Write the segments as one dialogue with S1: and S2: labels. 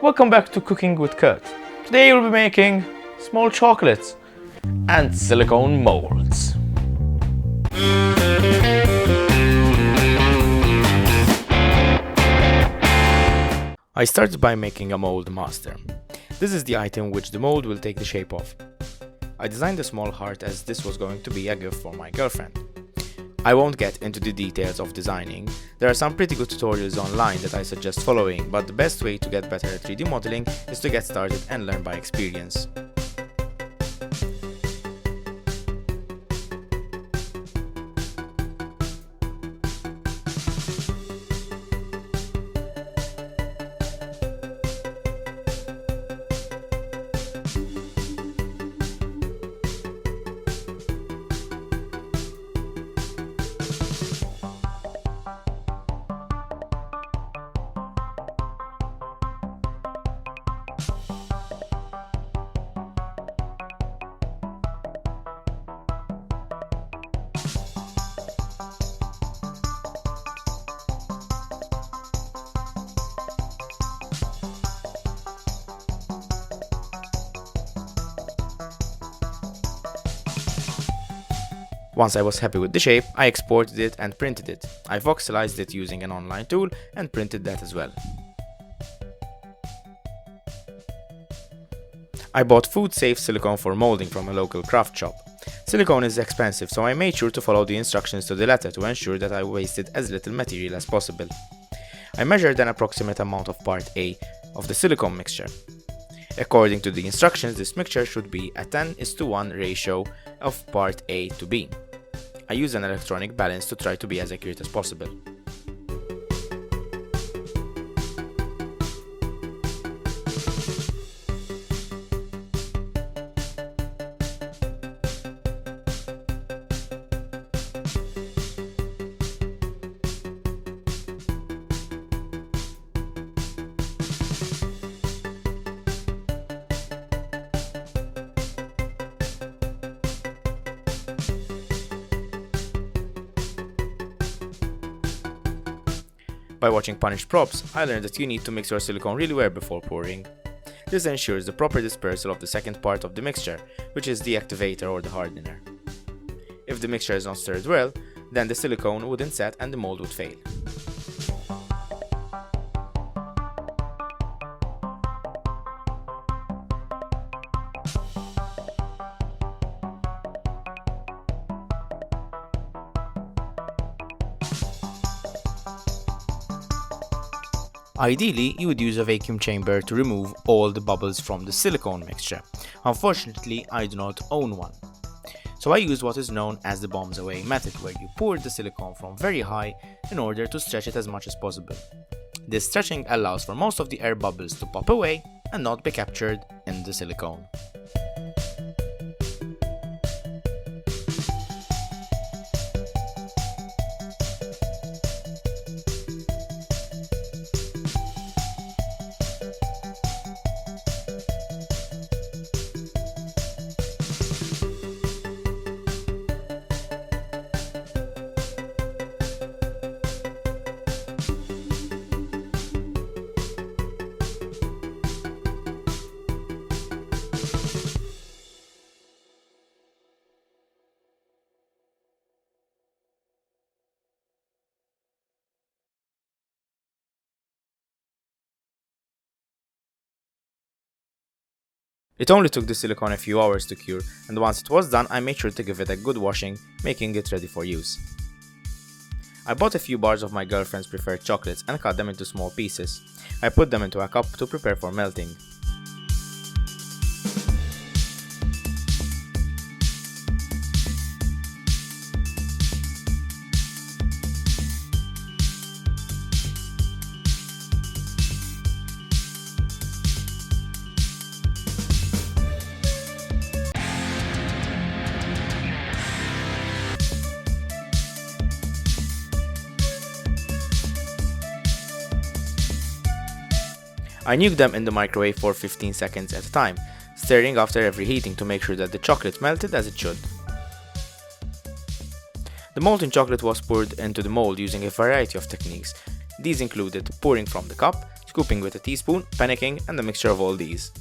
S1: welcome back to Cooking with Kurt. Today we'll be making small chocolates and silicone molds. I started by making a mold master. This is the item which the mold will take the shape of. I designed a small heart as this was going to be a gift for my girlfriend. I won't get into the details of designing. There are some pretty good tutorials online that I suggest following, but the best way to get better at 3D modeling is to get started and learn by experience. Once I was happy with the shape, I exported it and printed it. I voxelized it using an online tool and printed that as well. I bought food-safe silicone for molding from a local craft shop. Silicone is expensive, so I made sure to follow the instructions to the letter to ensure that I wasted as little material as possible. I measured an approximate amount of part A of the silicone mixture. According to the instructions, this mixture should be a 10:1 ratio of part A to B. I use an electronic balance to try to be as accurate as possible. By watching Punished Props, I learned that you need to mix your silicone really well before pouring. This ensures the proper dispersal of the second part of the mixture, which is the activator or the hardener. If the mixture is not stirred well, then the silicone wouldn't set and the mold would fail. Ideally, you would use a vacuum chamber to remove all the bubbles from the silicone mixture. Unfortunately, I do not own one. So I used what is known as the bombs away method, where you pour the silicone from very high in order to stretch it as much as possible. This stretching allows for most of the air bubbles to pop away and not be captured in the silicone. It only took the silicone a few hours to cure, and once it was done, I made sure to give it a good washing, making it ready for use. I bought a few bars of my girlfriend's preferred chocolates and cut them into small pieces. I put them into a cup to prepare for melting. I nuke them in the microwave for 15 seconds at a time, stirring after every heating to make sure that the chocolate melted as it should. The molten chocolate was poured into the mold using a variety of techniques. These included pouring from the cup, scooping with a teaspoon, panicking, and a mixture of all these.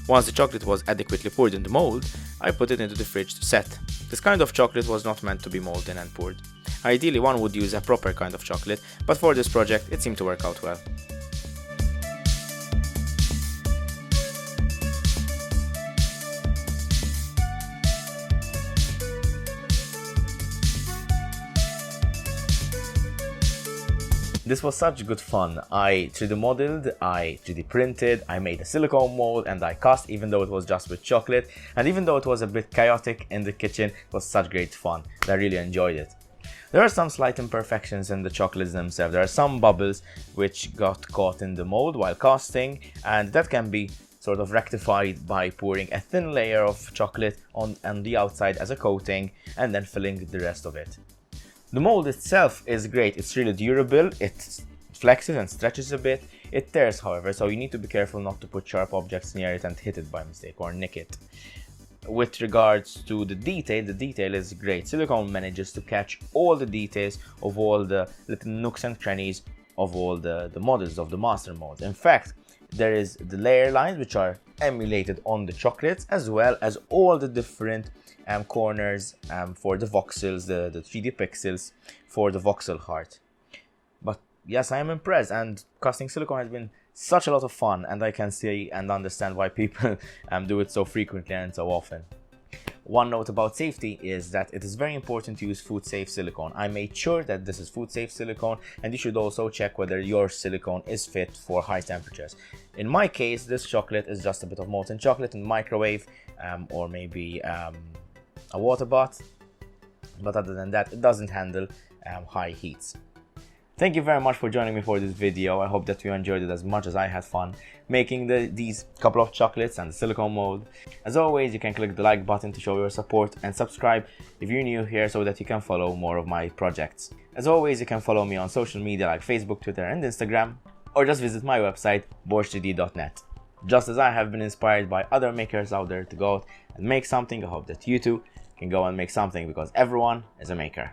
S1: Once the chocolate was adequately poured in the mold, I put it into the fridge to set. This kind of chocolate was not meant to be molded and poured. Ideally, one would use a proper kind of chocolate, but for this project it seemed to work out well. This was such good fun. I 3D modeled, I 3D printed, I made a silicone mold, and I cast, even though it was just with chocolate. And even though it was a bit chaotic in the kitchen, it was such great fun. I really enjoyed it. There are some slight imperfections in the chocolates themselves. There are some bubbles which got caught in the mold while casting, and that can be sort of rectified by pouring a thin layer of chocolate on the outside as a coating and then filling the rest of it. The mold itself is great. It's really durable, it flexes and stretches a bit. It tears, however, so you need to be careful not to put sharp objects near it and hit it by mistake or nick it. With regards to the detail is great. Silicone manages to catch all the details of all the little nooks and crannies of all the models of the master molds. In fact, there is the layer lines which are emulated on the chocolates, as well as all the different corners for the voxels, the 3D pixels for the voxel heart. But yes, I am impressed, and casting silicone has been such a lot of fun, and I can see and understand why people do it so frequently and so often. One note about safety is that it is very important to use food safe silicone. I made sure that this is food safe silicone, and you should also check whether your silicone is fit for high temperatures. In my case, this chocolate is just a bit of molten chocolate in the microwave, or maybe a water bath, but other than that, it doesn't handle high heats. Thank you very much for joining me for this video. I hope that you enjoyed it as much as I had fun making these couple of chocolates and the silicone mold. As always, you can click the like button to show your support, and subscribe if you're new here so that you can follow more of my projects. As always, you can follow me on social media like Facebook, Twitter and Instagram, or just visit my website borch3d.net. Just as I have been inspired by other makers out there to go out and make something, I hope that you too can go and make something, because everyone is a maker.